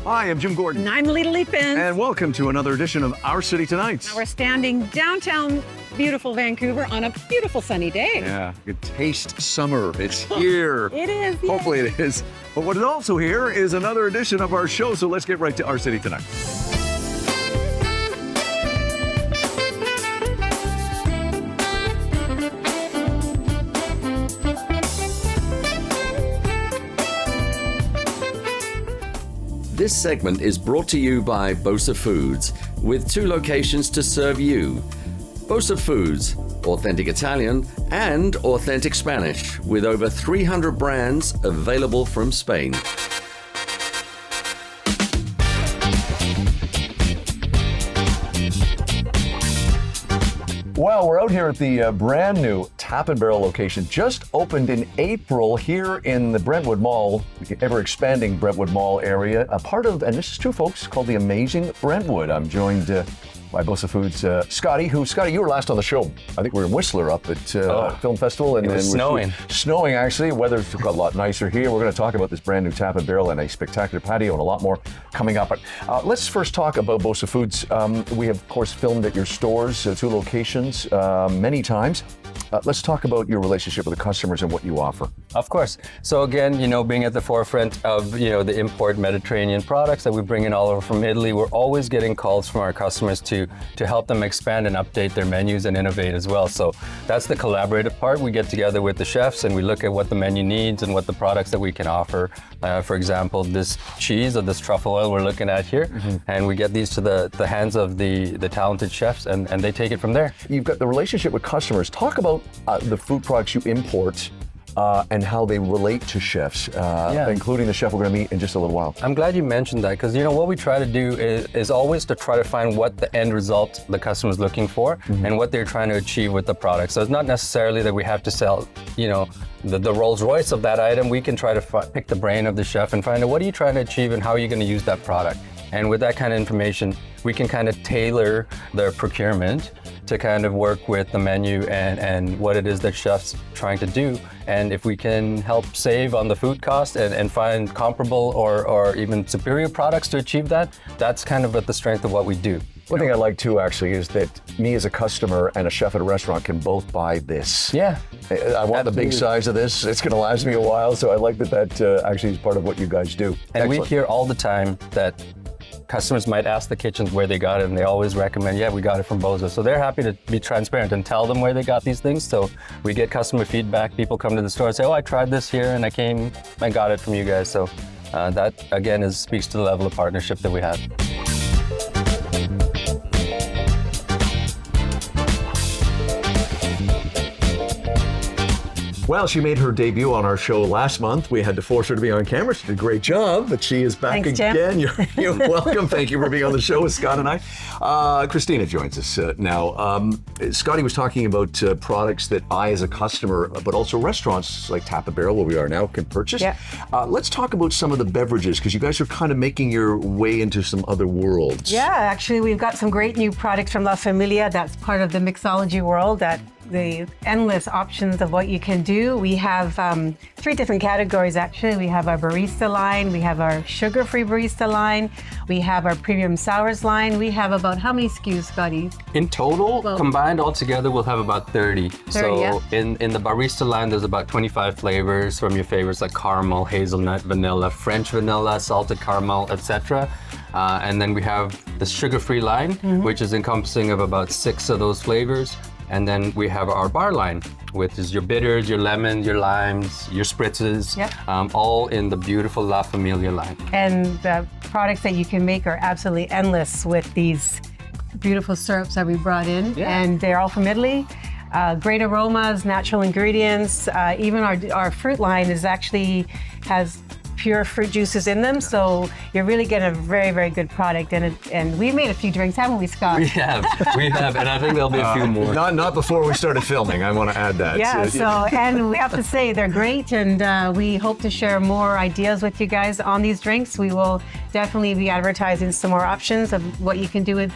Hi, I'm Jim Gordon. And I'm Lita Leapin. And welcome to another edition of Our City Tonight. We're standing downtown beautiful Vancouver on a beautiful sunny day. Yeah, you taste summer. It's here. It is. Yes. Hopefully it is. But what is also here is another edition of our show. So let's get right to Our City Tonight. This segment is brought to you by Bosa Foods, with 2 locations to serve you. Bosa Foods, authentic Italian and authentic Spanish, with over 300 brands available from Spain. Well, we're out here at the brand new Tap and Barrel location, just opened in April here in the Brentwood Mall, the ever-expanding Brentwood Mall area. A part of, and this is true, folks, called the Amazing Brentwood. I'm joined by Bosa Foods' Scotty, Scotty, you were last on the show. I think we were in Whistler up at Film Festival. And it was snowing. Snowing, actually. Weather's got a lot nicer here. We're going to talk about this brand new Tap and Barrel and a spectacular patio and a lot more coming up. But let's first talk about Bosa Foods. We have, of course, filmed at your stores, 2 locations, many times. Let's talk about your relationship with the customers and what you offer. Of course. So again, being at the forefront of, the import Mediterranean products that we bring in all over from Italy, we're always getting calls from our customers to help them expand and update their menus and innovate as well. So that's the collaborative part. We get together with the chefs and we look at what the menu needs and what the products that we can offer. For example, this cheese or this truffle oil we're looking at here, and we get these to the hands of the talented chefs and they take it from there. You've got the relationship with customers. Talk about the food products you import and how they relate to chefs, including the chef we're going to meet in just a little while. I'm glad you mentioned that because, what we try to do is always to try to find what the end result the customer is looking for and what they're trying to achieve with the product. So it's not necessarily that we have to sell, the Rolls Royce of that item. We can try to pick the brain of the chef and find out what are you trying to achieve and how are you going to use that product. And with that kind of information, we can kind of tailor their procurement to kind of work with the menu and what it is that chef's trying to do. And if we can help save on the food cost and find comparable or even superior products to achieve that, that's kind of at the strength of what we do. One thing I like too, actually, is that me as a customer and a chef at a restaurant can both buy this. Yeah. I want the big size of this. It's going to last me a while, so I like that actually is part of what you guys do. And Excellent. we hear all the time that customers might ask the kitchens where they got it, and they always recommend, we got it from Bosa. So they're happy to be transparent and tell them where they got these things. So we get customer feedback. People come to the store and say, I tried this here and I got it from you guys. So that, again, speaks to the level of partnership that we have. Well, she made her debut on our show last month. We had to force her to be on camera. She did a great job, but she is back Thanks, again. You're welcome. Thank you for being on the show with Scott and I. Christina joins us now. Scotty was talking about products that I, as a customer, but also restaurants like Tap and Barrel, where we are now, can purchase. Yeah. Let's talk about some of the beverages, because you guys are kind of making your way into some other worlds. Yeah, actually, we've got some great new products from La Familia. That's part of the mixology world, that the endless options of what you can do. We have 3 different categories, actually. We have our barista line, we have our sugar-free barista line, we have our premium sours line. We have about how many SKUs, Scotty? In total, combined all together, we'll have about 30. 30, so yeah. in the barista line, there's about 25 flavors from your favorites like caramel, hazelnut, vanilla, French vanilla, salted caramel, etc. And then we have the sugar-free line, which is encompassing of about 6 of those flavors. And then we have our bar line, which is your bitters, your lemons, your limes, your spritzes, all in the beautiful La Familia line. And the products that you can make are absolutely endless with these beautiful syrups that we brought in. Yeah. And they're all from Italy. Great aromas, natural ingredients. Even our fruit line has pure fruit juices in them, so you're really getting a very, very good product. And we've made a few drinks, haven't we, Scott? We have, and I think there'll be a few more. Not before we started filming. I want to add that. Yeah. And we have to say they're great, and we hope to share more ideas with you guys on these drinks. We will definitely be advertising some more options of what you can do with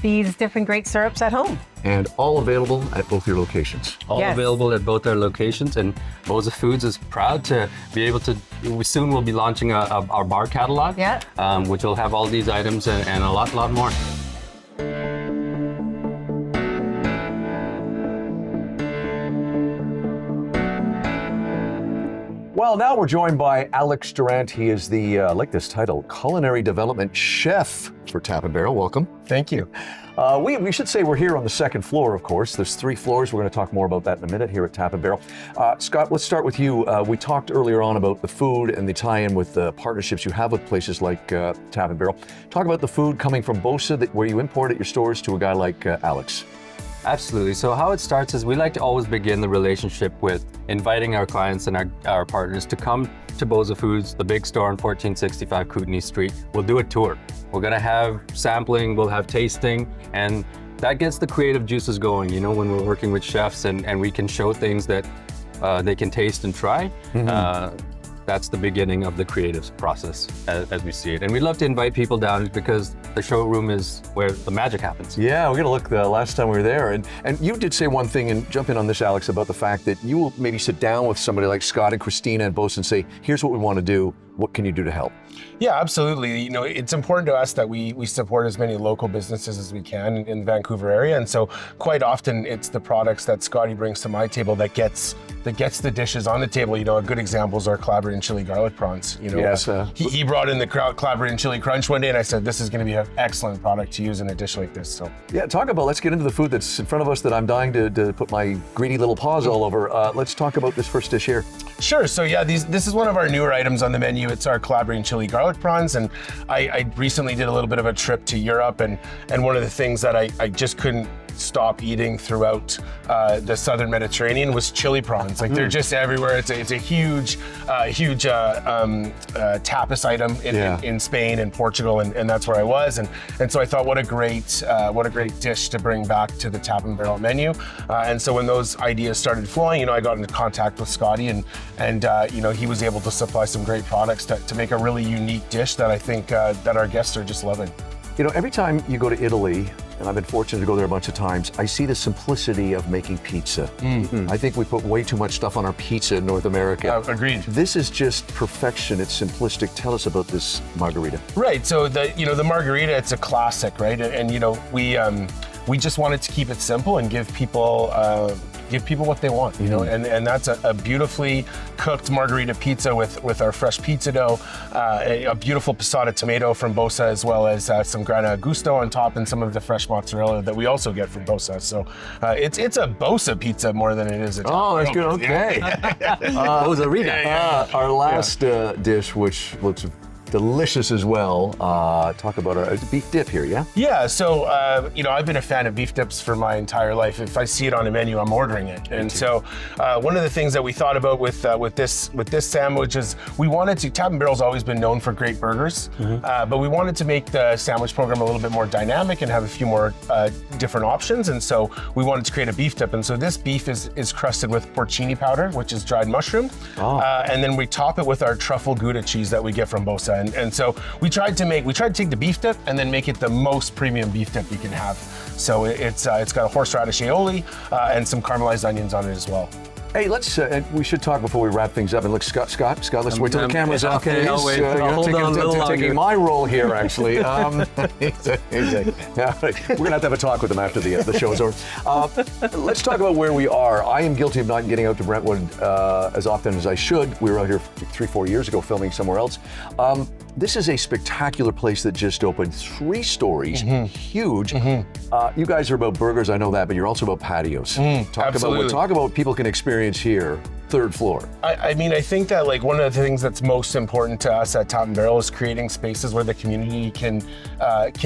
these different great syrups at home. And all available at both your locations. All Yes. available at both our locations, and Boza Foods is proud to be able to. Soon we'll be launching our bar catalog, Yeah. which will have all these items and a lot more. Well, now we're joined by Alex Durant. He is the, I like this title, Culinary Development Chef for Tap and Barrel. Welcome. Thank you. We should say we're here on the second floor, of course. There's 3 floors. We're going to talk more about that in a minute here at Tap and Barrel. Scott, let's start with you. We talked earlier on about the food and the tie-in with the partnerships you have with places like Tap and Barrel. Talk about the food coming from Bosa, where you import at your stores, to a guy like Alex. Absolutely. So how it starts is we like to always begin the relationship with inviting our clients and our partners to come to Boza Foods, the big store on 1465 Kootenai Street. We'll do a tour. We're gonna have sampling, we'll have tasting, and that gets the creative juices going, you know, when we're working with chefs and we can show things that they can taste and try. That's the beginning of the creative process as we see it. And we'd love to invite people down because the showroom is where the magic happens. Yeah, we're going to look the last time we were there. And you did say one thing, and jump in on this, Alex, about the fact that you will maybe sit down with somebody like Scott and Christina and Bosa and say, here's what we want to do. What can you do to help? Yeah, absolutely. You know, it's important to us that we support as many local businesses as we can in the Vancouver area. And so quite often it's the products that Scotty brings to my table that gets the dishes on the table. You know, a good example is our collaborative chili garlic prawns. You know, Yes, he brought in the collaborative chili crunch one day, and I said, this is going to be an excellent product to use in a dish like this. So Yeah, let's get into the food that's in front of us that I'm dying to put my greedy little paws all over. Let's talk about this first dish here. Sure. So yeah, this is one of our newer items on the menu. It's our collaborative chili garlic prawns, and I recently did a little bit of a trip to Europe, and one of the things that I just couldn't stop eating throughout the southern Mediterranean was chili prawns. Like they're just everywhere. It's a huge tapas item in Spain and Portugal, and that's where I was, and so I thought, what a great dish to bring back to the Tap and Barrel menu. And so when those ideas started flowing, you know, I got into contact with Scotty, and you know, he was able to supply some great products to make a really unique dish that I think that our guests are just loving. You know, every time you go to Italy, and I've been fortunate to go there a bunch of times, I see the simplicity of making pizza. I think we put way too much stuff on our pizza in North America. Agreed. This is just perfection. It's simplistic. Tell us about this margarita. Right. So the margarita, it's a classic, right? And you know, we just wanted to keep it simple and give people what they want, you know, and that's a beautifully cooked margarita pizza with our fresh pizza dough, a beautiful passata tomato from Bosa, as well as some grana gusto on top, and some of the fresh mozzarella that we also get from Bosa. So it's a Bosa pizza more than it is a Oh, that's good. Okay. Our last dish, which looks delicious as well. Talk about our beef dip here, yeah? Yeah, so you know, I've been a fan of beef dips for my entire life. If I see it on a menu, I'm ordering it. And so one of the things that we thought about with this sandwich is we wanted to. Tap and Barrel's always been known for great burgers, but we wanted to make the sandwich program a little bit more dynamic and have a few more different options. And so we wanted to create a beef dip. And so this beef is crusted with porcini powder, which is dried mushroom, and then we top it with our truffle Gouda cheese that we get from Bosa. And so we tried to take the beef dip and then make it the most premium beef dip you can have. So it's got a horseradish aioli and some caramelized onions on it as well. Hey, let's. We should talk before we wrap things up. And look, Scott, let's wait till the camera's off. Okay, please. I'll wait. Hold on a little longer. Taking my role here, actually. Exactly. Yeah, right. We're gonna have to have a talk with them after the show's over. Let's talk about where we are. I am guilty of not getting out to Brentwood as often as I should. We were out here 3-4 years ago filming somewhere else. This is a spectacular place that just opened, 3 stories, huge. You guys are about burgers, I know that, but you're also about patios. Talk about what people can experience here. 3rd floor. I mean, I think that like one of the things that's most important to us at Tap and Barrel is creating spaces where the community can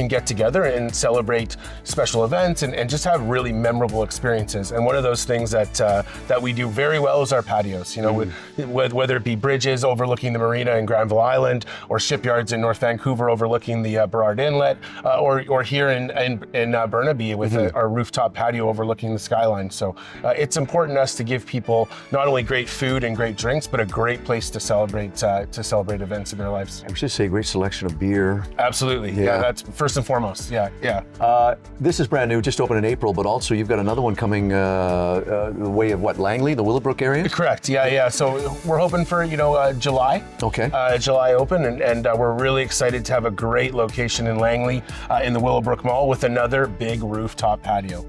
get together and celebrate special events and just have really memorable experiences. And one of those things that we do very well is our patios. You know, whether it be bridges overlooking the marina in Granville Island, or shipyards in North Vancouver overlooking the Burrard Inlet, or here in Burnaby with our rooftop patio overlooking the skyline. So it's important to us to give people not only great food and great drinks, but a great place to celebrate events in their lives. I should say great selection of beer. Absolutely. Yeah, that's first and foremost. Yeah. This is brand new, just opened in April, but also you've got another one coming the way of what, Langley, the Willowbrook area? Correct. Yeah. So we're hoping for July. Okay. July open, and we're really excited to have a great location in Langley in the Willowbrook Mall with another big rooftop patio.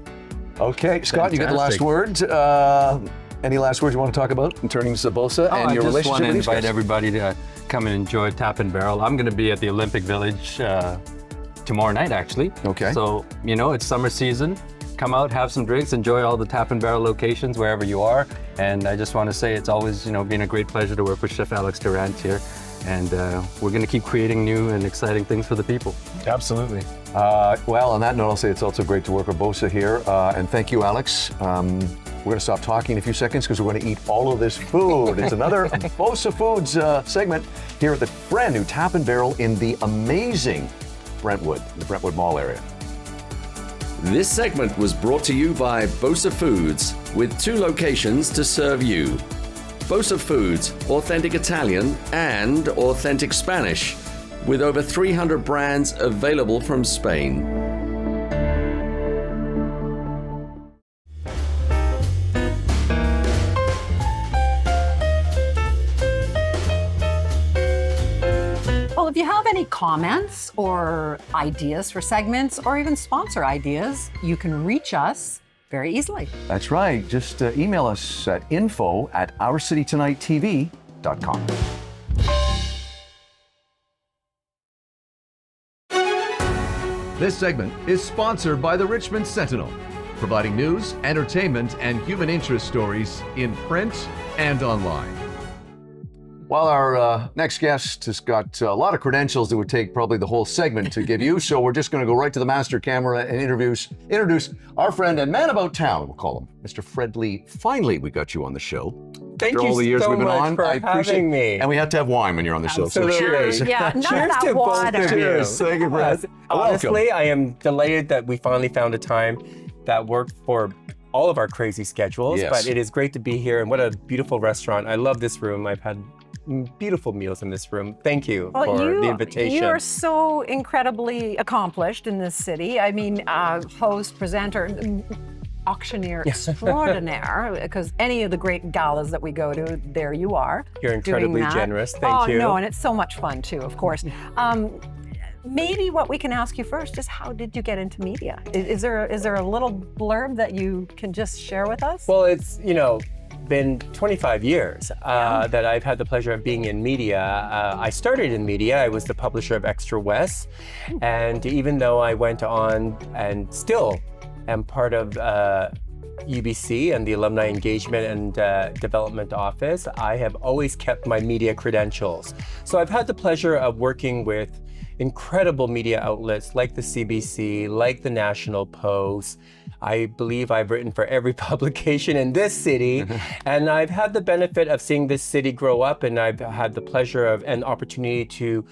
Okay, Scott, you got the last Fantastic. word. Any last words you want to talk about in terms of Bosa and your I just relationship want to with these invite guys? everybody to come and enjoy Tap and Barrel. I'm going to be at the Olympic Village tomorrow night, actually. Okay. So, it's summer season. Come out, have some drinks, enjoy all the Tap and Barrel locations wherever you are. And I just want to say it's always, been a great pleasure to work with Chef Alex Durant here. And we're going to keep creating new and exciting things for the people. Absolutely. Well, on that note, I'll say it's also great to work with Bosa here. And thank you, Alex. We're going to stop talking in a few seconds because we're going to eat all of this food. It's another Bosa Foods segment here at the brand new Tap and Barrel in the amazing Brentwood, the Brentwood Mall area. This segment was brought to you by Bosa Foods, with 2 locations to serve you. Bosa Foods, authentic Italian and authentic Spanish, with over 300 brands available from Spain. Well, if you have any comments or ideas for segments or even sponsor ideas, you can reach us very easily. That's right. Just email us at info@ourcitytonighttv.com. This segment is sponsored by the Richmond Sentinel, providing news, entertainment, and human interest stories in print and online. Well, our next guest has got a lot of credentials that would take probably the whole segment to give you, so we're just going to go right to the master camera and introduce our friend and man about town, we'll call him, Mr. Fred Lee. Finally, we got you on the show. Thank After you all the years so we've been much on, for I appreciate having me. And we have to have wine when you're on the show, so Absolutely. cheers. Yeah, none of Cheers that to both water. of you. Cheers. Thank you, Fred. Honestly, I am delighted that we finally found a time that worked for all of our crazy schedules, Yes. but it is great to be here, and what a beautiful restaurant. I love this room. I've had beautiful meals in this room. Thank you for the invitation. You are so incredibly accomplished in this city. I mean, host, presenter, auctioneer extraordinaire, because any of the great galas that we go to, there you are. You're incredibly doing that. generous. Thank you. Oh, no, and it's so much fun too, of course. Maybe what we can ask you first is, how did you get into media? Is there a little blurb that you can just share with us? Well, it's, been 25 years that I've had the pleasure of being in media. I started in media. I was the publisher of Extra West. And even though I went on and still am part of UBC and the Alumni Engagement and Development Office, I have always kept my media credentials. So I've had the pleasure of working with incredible media outlets like the CBC, like the National Post. I believe I've written for every publication in this city, and I've had the benefit of seeing this city grow up, and I've had the pleasure of an opportunity to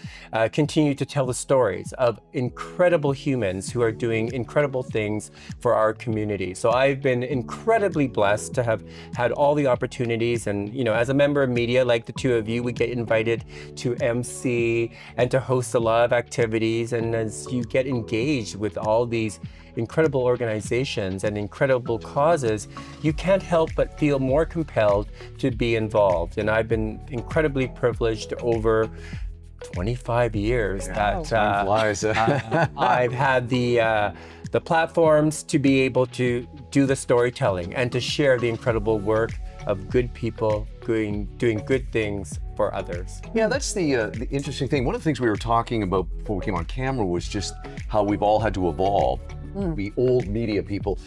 continue to tell the stories of incredible humans who are doing incredible things for our community. So I've been incredibly blessed to have had all the opportunities, and as a member of media, like the two of you, we get invited to MC and to host a lot of activities, and as you get engaged with all these incredible organizations and incredible causes, you can't help but feel more compelled to be involved. And I've been incredibly privileged over 25 years that I've had the platforms to be able to do the storytelling and to share the incredible work of good people doing good things for others. Yeah, that's the interesting thing. One of the things we were talking about before we came on camera was just how we've all had to evolve. The old media people,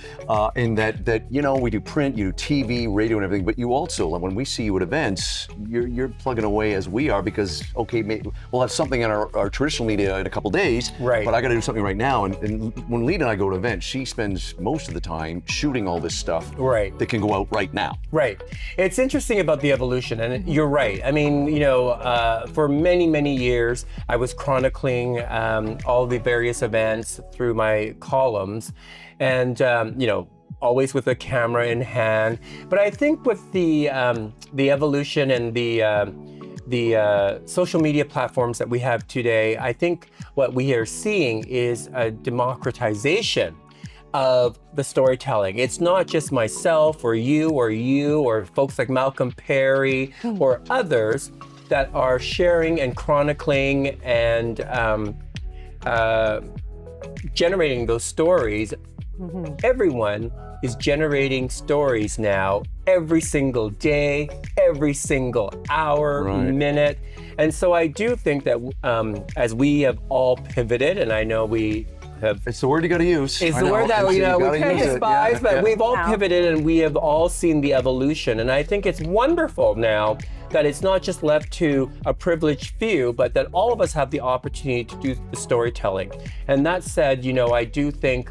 in that we do print, you do TV, radio, and everything. But you also, like, when we see you at events, you're plugging away as we are, because maybe we'll have something in our traditional media in a couple days. Right. But I got to do something right now. And when Lita and I go to events, she spends most of the time shooting all this stuff. Right. That can go out right now. Right. It's interesting about the evolution, and you're right. I mean, for many, many years, I was chronicling all the various events through my columns, and always with a camera in hand. But I think with the evolution and the social media platforms that we have today, I think what we are seeing is a democratization of the storytelling. It's not just myself or you or folks like Malcolm Perry or others that are sharing and chronicling and generating those stories. Everyone is generating stories now every single day, every single hour, minute. And so I do think that as we have all pivoted, and I know we have... It's the word you got to use. It's the word that we can't despise, but we've all pivoted and we have all seen the evolution. And I think it's wonderful now that it's not just left to a privileged few, but that all of us have the opportunity to do the storytelling. And that said, I do think,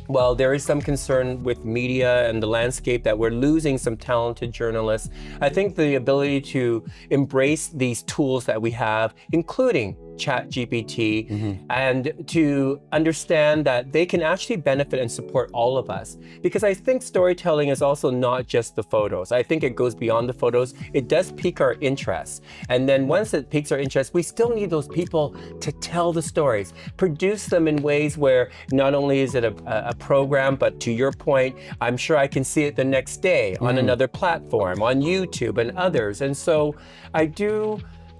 well, there is some concern with media and the landscape that we're losing some talented journalists. I think the ability to embrace these tools that we have, including ChatGPT, and to understand that they can actually benefit and support all of us. Because I think storytelling is also not just the photos. I think it goes beyond the photos. It does pique our interest. And then once it piques our interest, we still need those people to tell the stories, produce them in ways where not only is it a program, but to your point, I'm sure I can see it the next day on another platform, on YouTube and others. And so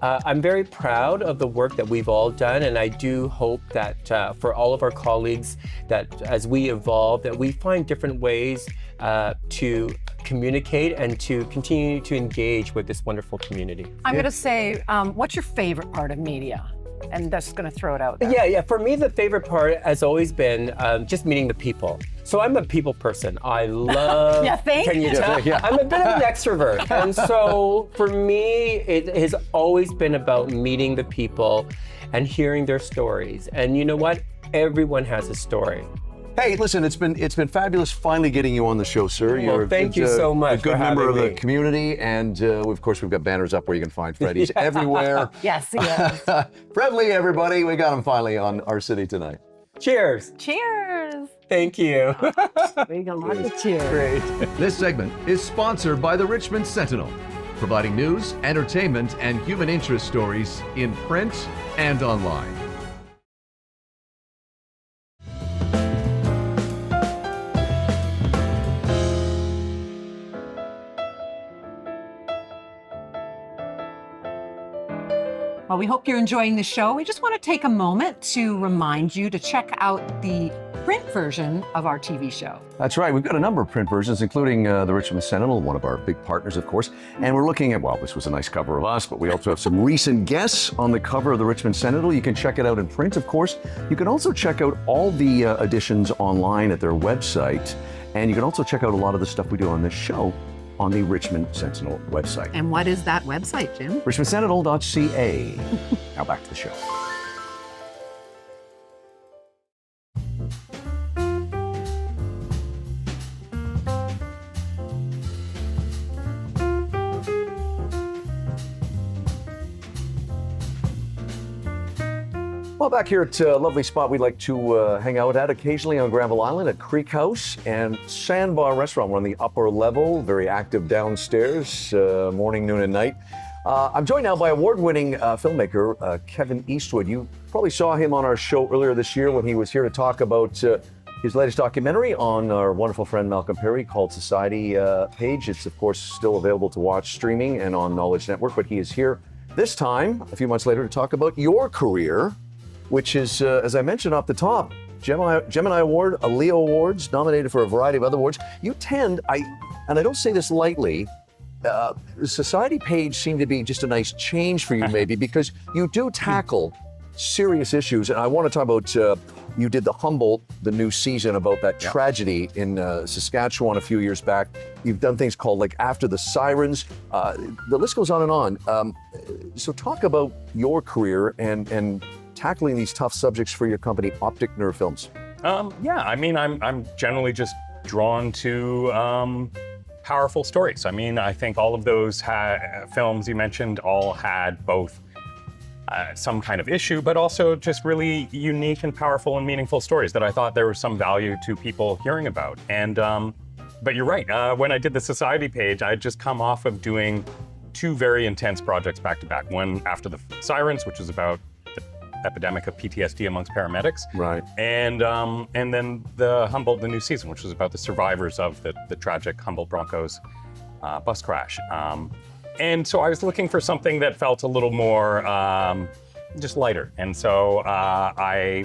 I'm very proud of the work that we've all done, and I do hope that for all of our colleagues, that as we evolve, that we find different ways to communicate and to continue to engage with this wonderful community. I'm going to say, what's your favorite part of media? And that's going to throw it out there. Yeah. For me, the favorite part has always been just meeting the people. So I'm a people person. I love. Can you tell? I'm a bit of an extrovert, and so for me, it has always been about meeting the people and hearing their stories. And you know what? Everyone has a story. Hey, listen, it's been fabulous finally getting you on the show, sir. Well, thank you so much. A good member of the community, and of course we've got banners up where you can find Fred. He's everywhere. Yes. Fred Lee, everybody, we got him finally on Our City Tonight. Cheers. Cheers. Thank you. We got lots of cheers. Great. This segment is sponsored by the Richmond Sentinel, providing news, entertainment, and human interest stories in print and online. Well, we hope you're enjoying the show. We just want to take a moment to remind you to check out the print version of our TV show. That's right. We've got a number of print versions, including the Richmond Sentinel, one of our big partners, of course. And we're looking at, well, this was a nice cover of us, but we also have some recent guests on the cover of the Richmond Sentinel. You can check it out in print, of course. You can also check out all the editions online at their website. And you can also check out a lot of the stuff we do on this show on the Richmond Sentinel website. And what is that website, Jim? richmondsentinel.ca. Now back to the show. Well, back here at a lovely spot we'd like to hang out at occasionally on Granville Island at Creek House and Sandbar Restaurant. We're on the upper level, very active downstairs, morning, noon, and night. I'm joined now by award-winning filmmaker Kevin Eastwood. You probably saw him on our show earlier this year when he was here to talk about his latest documentary on our wonderful friend Malcolm Perry called Society Page. It's, of course, still available to watch streaming and on Knowledge Network, but he is here this time, a few months later, to talk about your career, which is, as I mentioned off the top, Gemini Award, a Leo Awards, nominated for a variety of other awards. You tend, and I don't say this lightly, the Society Page seemed to be just a nice change for you maybe, because you do tackle serious issues. And I want to talk about, you did The Humboldt, the new season about that tragedy in Saskatchewan a few years back. You've done things called like After the Sirens. The list goes on and on. So talk about your career and tackling these tough subjects for your company, Optic Nerve Films. Yeah, I mean, I'm generally just drawn to powerful stories. I mean, I think all of those films you mentioned all had both some kind of issue, but also just really unique and powerful and meaningful stories that I thought there was some value to people hearing about. And but you're right. When I did the society page, I had just come off of doing 2 very intense projects back to back. One after the sirens, which was about the epidemic of PTSD amongst paramedics. Right. And then the Humboldt, the new season, which was about the survivors of the tragic Humboldt Broncos bus crash. And so I was looking for something that felt a little more just lighter. And so I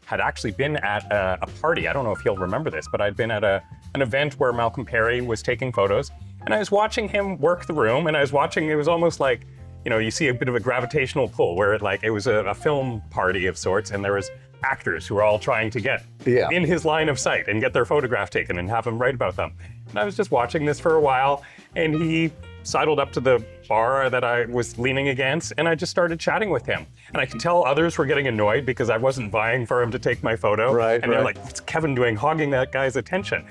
had actually been at a party. I don't know if he'll remember this, but I'd been at an event where Malcolm Perry was taking photos. And I was watching him work the room, and I was watching, it was almost like, you see a bit of a gravitational pull where it was a film party of sorts, and there was actors who were all trying to get in his line of sight and get their photograph taken and have him write about them. And I was just watching this for a while, and he sidled up to the bar that I was leaning against, and I just started chatting with him. And I could tell others were getting annoyed because I wasn't vying for him to take my photo. And they're like, what's Kevin doing, hogging that guy's attention?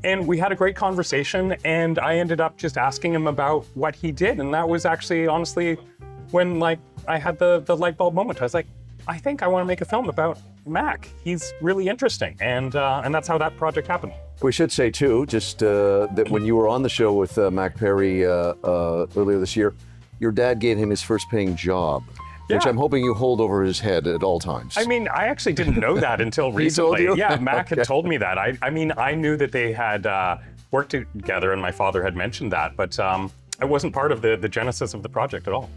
And we had a great conversation, and I ended up just asking him about what he did. And that was actually, honestly, when I had the light bulb moment. I was like, I think I want to make a film about Mac. He's really interesting. And that's how that project happened. We should say too, just that when you were on the show with Mac Perry earlier this year, your dad gave him his first paying job, which I'm hoping you hold over his head at all times. I mean, I actually didn't know that until recently. He told you? Yeah, Mac had told me that. I mean, I knew that they had worked together, and my father had mentioned that, but I wasn't part of the genesis of the project at all.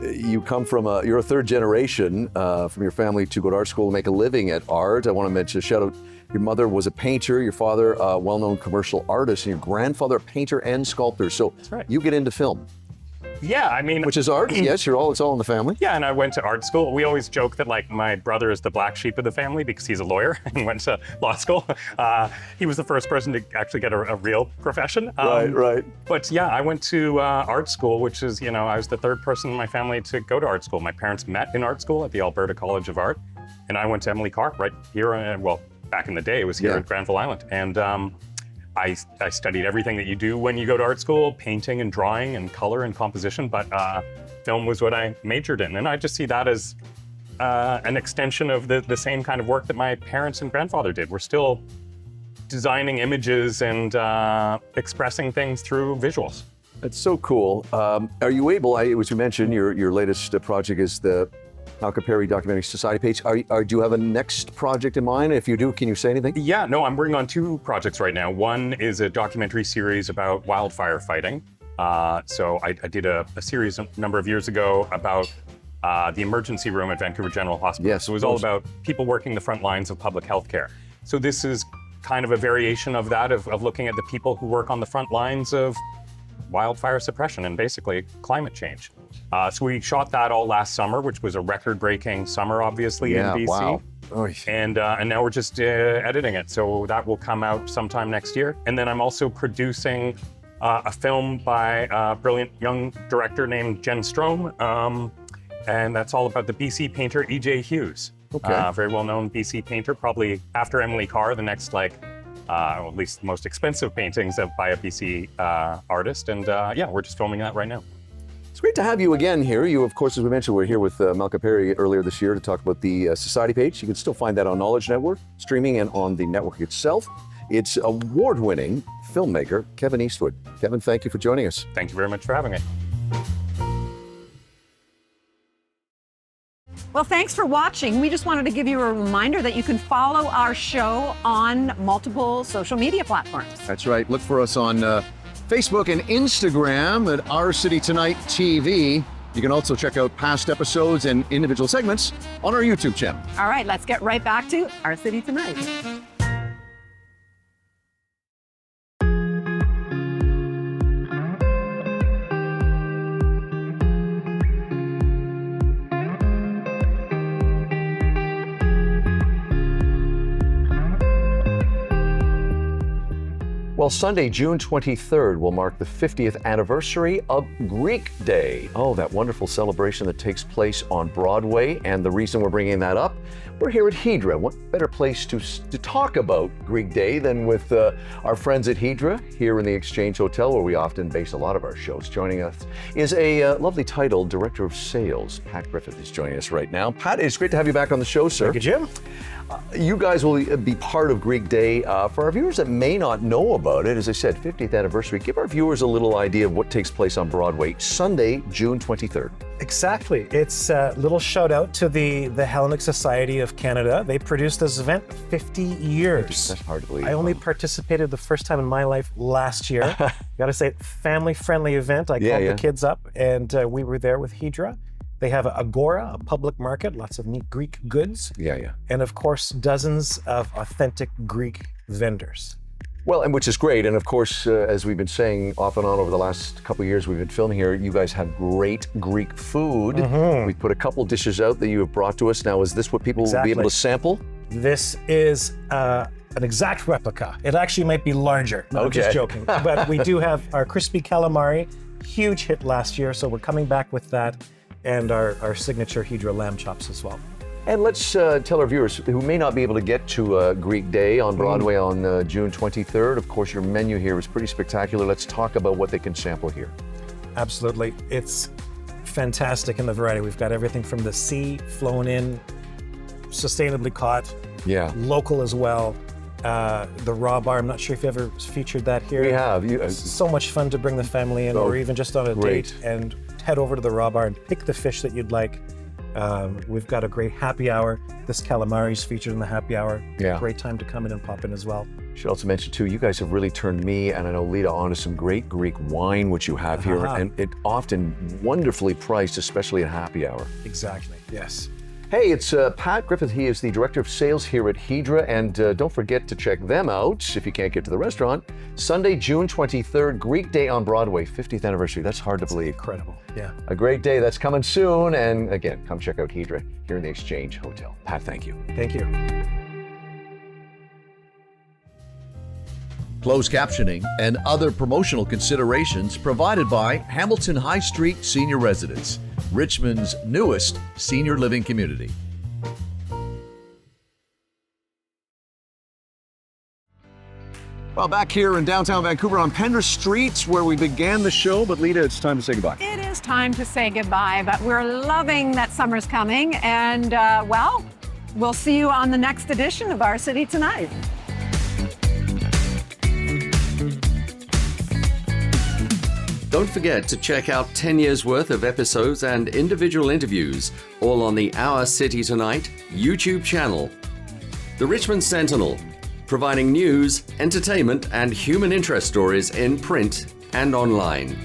You come from you're a third generation from your family to go to art school and make a living at art. I want to mention, shout out, your mother was a painter, your father a well-known commercial artist, and your grandfather a painter and sculptor. So you get into film. Yeah, I mean, which is art. Yes, it's all in the family. Yeah, and I went to art school. We always joke that my brother is the black sheep of the family because he's a lawyer and went to law school. He was the first person to actually get a real profession. Right. But yeah, I went to art school, which is, I was the third person in my family to go to art school. My parents met in art school at the Alberta College of Art, and I went to Emily Carr right here. Back in the day, it was here at Granville Island, and I studied everything that you do when you go to art school, painting and drawing and color and composition, but film was what I majored in. And I just see that as an extension of the same kind of work that my parents and grandfather did. We're still designing images and expressing things through visuals. That's so cool. Are you able, as you mentioned, your latest project is the Malcolm Perry Documentary Society page. Do you have a next project in mind? If you do, can you say anything? Yeah, no, I'm working on 2 projects right now. One is a documentary series about wildfire fighting. So I did a series a number of years ago about the emergency room at Vancouver General Hospital. Yes, so it was all about people working the front lines of public health care. So this is kind of a variation of that, of looking at the people who work on the front lines of wildfire suppression and basically climate change. So we shot that all last summer, which was a record-breaking summer, obviously, in BC. Wow. And now we're just editing it. So that will come out sometime next year. And then I'm also producing a film by a brilliant young director named Jen Strome. And that's all about the BC painter, E.J. Hughes. Okay. Very well-known BC painter, probably after Emily Carr, the next or at least the most expensive paintings by a BC artist. And we're just filming that right now. It's great to have you again here. You, of course, as we mentioned, were here with Malcolm Perry earlier this year to talk about the Society page. You can still find that on Knowledge Network, streaming, and on the network itself. It's award-winning filmmaker, Kevin Eastwood. Kevin, thank you for joining us. Thank you very much for having me. Well, thanks for watching. We just wanted to give you a reminder that you can follow our show on multiple social media platforms. That's right. Look for us on Facebook and Instagram at Our City Tonight TV. You can also check out past episodes and individual segments on our YouTube channel. All right, let's get right back to Our City Tonight. Well, Sunday, June 23rd will mark the 50th anniversary of Greek Day. Oh, that wonderful celebration that takes place on Broadway. And the reason we're bringing that up, we're here at Hydra. What better place to talk about Greek Day than with our friends at Hydra here in the Exchange Hotel, where we often base a lot of our shows. Joining us is a lovely titled Director of Sales. Pat Griffith is joining us right now. Pat, it's great to have you back on the show, sir. Thank you, Jim. You guys will be part of Greek Day. For our viewers that may not know about it, as I said, 50th anniversary, give our viewers a little idea of what takes place on Broadway Sunday, June 23rd. Exactly. It's a little shout out to the Hellenic Society of Canada. They produced this event 50 years. That's hard to believe. I only participated the first time in my life last year. Got to say, family-friendly event. I called the kids up, and we were there with Hydra. They have an agora, a public market, lots of neat Greek goods. And of course, dozens of authentic Greek vendors. Well, and which is great. And of course, as we've been saying off and on over the last couple of years we've been filming here, you guys have great Greek food. We've put a couple dishes out that you have brought to us. Now, is this what people will be able to sample? This is an exact replica. It actually might be larger. No, I'm just joking. But we do have our crispy calamari, huge hit last year. So we're coming back with that. And our signature Hydra lamb chops as well. And let's tell our viewers who may not be able to get to Greek Day on Broadway on June 23rd. Of course, your menu here is pretty spectacular. Let's talk about what they can sample here. Absolutely. It's fantastic in the variety. We've got everything from the sea, flown in, sustainably caught, local as well. The raw bar, I'm not sure if you ever featured that here. We have. So much fun to bring the family in or even just on a date and head over to the raw bar and pick the fish that you'd like. We've got a great happy hour. This calamari is featured in the happy hour. Great time to come in and pop in as well. Should also mention too, you guys have really turned me and I know Lita on to some great Greek wine, which you have here, and it often wonderfully priced, especially at happy hour. Exactly, yes. Hey, it's Pat Griffith. He is the Director of Sales here at Hydra, and don't forget to check them out if you can't get to the restaurant. Sunday, June 23rd, Greek Day on Broadway, 50th anniversary. That's hard to believe. Incredible, yeah. A great day that's coming soon, and again, come check out Hydra here in the Exchange Hotel. Pat, thank you. Thank you. Closed captioning and other promotional considerations provided by Hamilton High Street Senior Residence, Richmond's newest senior living community. Well, back here in downtown Vancouver on Penrith Street, where we began the show. But Lita, it's time to say goodbye. It is time to say goodbye, but we're loving that summer's coming. And, well, we'll see you on the next edition of Our City Tonight. Don't forget to check out 10 years worth of episodes and individual interviews, all on the Our City Tonight YouTube channel. The Richmond Sentinel, providing news, entertainment, and human interest stories in print and online.